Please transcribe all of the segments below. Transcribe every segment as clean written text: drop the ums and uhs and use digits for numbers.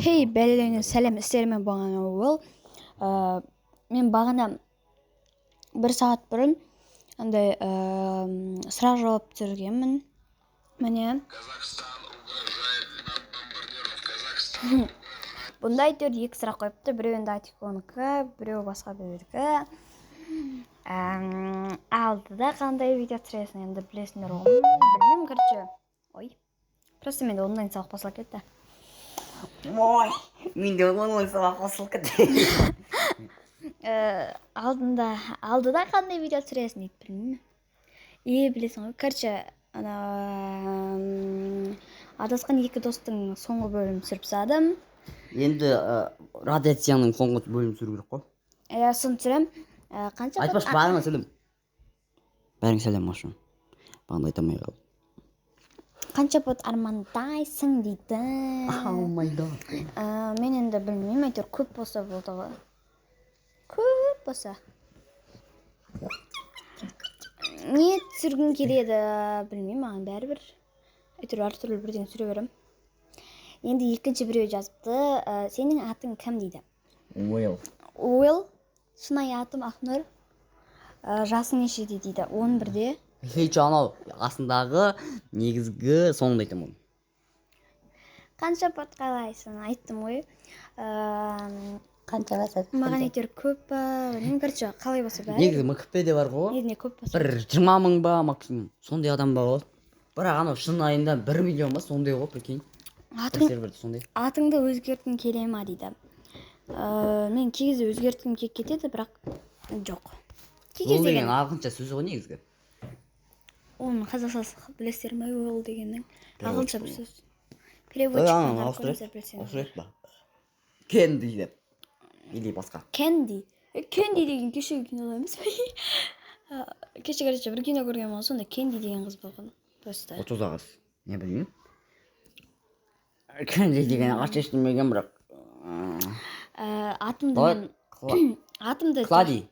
Хей, бәлелеріңе сәлем, істеріме бағана ол. Мен бағана 1 сағат бұрын андай сұрақ жауап жүргенмін. Міне. Бұнда әйтеуір 2 сұрақ қойыпты. Біреу енді Атиконікі, біреу басқа біреудікі. Алдыда қандай видео түсіресің енді білесіңдер ғой. Білмеймін, короче. Ой. Просто менде онлайн сабақ басылып кетті. Ой, менде онлайн сабақ басылып кетті. Алдыда қандай видео түсіресің дейді, білмеймін. Білесің ғой. Короче, адасқан 2 достың соңғы бөлім түсіріп тастадым. Енді радиацияның соңғы бөлім түсіру керек қой. Соны түсірем. Қанша айтпашы, бағана сәлем. Бәрің сәлем машын. Бағана айтамай қалды. Қанша пот армандайсың дейді. Oh my god. Мен енді білмеймін, әйтеуір көп болса болды ғой. Көп болса. Не түсіргім келеді, білмеймін, маған бәрібір. Әйтеуір әртүрлі бірден түсіре берем. Енді екінші біреу жазыпты. Сенің атың кім дейді? Уилл. Шынайы атым Ақнұр. Жасың нешеде дейді? 11-де. Анау астындағы негізгі соңында айтамын. Қанша пот қалайсың? Айттым ғой. Қанша басады? Маған әйтеуір көп па? Білмеймін, короче, қалай болса бәрі. Негізі МКП-де бар ғой. Негізінде көп болса. Бір 20 мың ба максимум. Сондай адам бар ғой. Бірақ анау шын айында 1 миллион ба сондай ғой, прикинь. Атыңды өзгерткің келе ма дейді. Мен кей кезде өзгерткім келіп кетеді, бірақ жоқ. Ол деген ағылшынша сөз ғой негізгі. Оның қазақшасы білесіздер ме, ол дегеннің ағылшынша бір сөз. Переводчикпен қарап көріңіздер білсеңіздер. Кенди деп. Или басқа. Кенди деген кешегі кино емес пе? Кеше короче бір кино көрген болған, сонда Кенди деген қыз болған. Просто. 30 қыз. Не білмеймін. Кенди деген ағаш естімеген бірақ. Атымды Клади.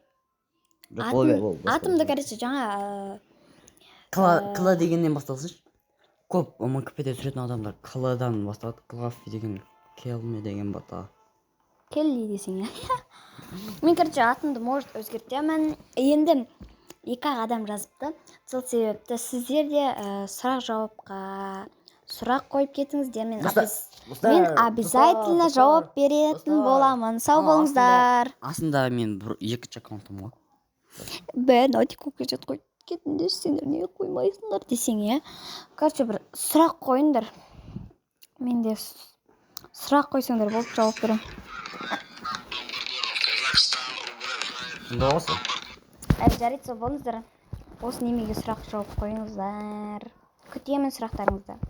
Атымды короче жаңа Кла дегеннен басталсыншы. Көп МКП-де түсіретін адамдар Кладан басталады. Клаффи деген, Келме деген бата. Келли десең. Мен короче атымды может өзгертемін. Енді 2 адам жазыпты. Сол себепті сіздер де сұрақ қойып кетіңіздер. Мен обязательно жауап беретін боламын. Сау болыңыздар. Асында мен 2 аккаунтым ғой. Бәрін Атикоға жат қойып кетіңдер, сендер неге қоймайсыңдар десең, короче, бір сұрақ қойыңдар. Мен де сұрақ қойсаңдар болып жауап берем. Осы. Жарайды, сол болыңыздар. Осы немеге сұрақ жауап қойыңыздар. Күтемін сұрақтарыңызды.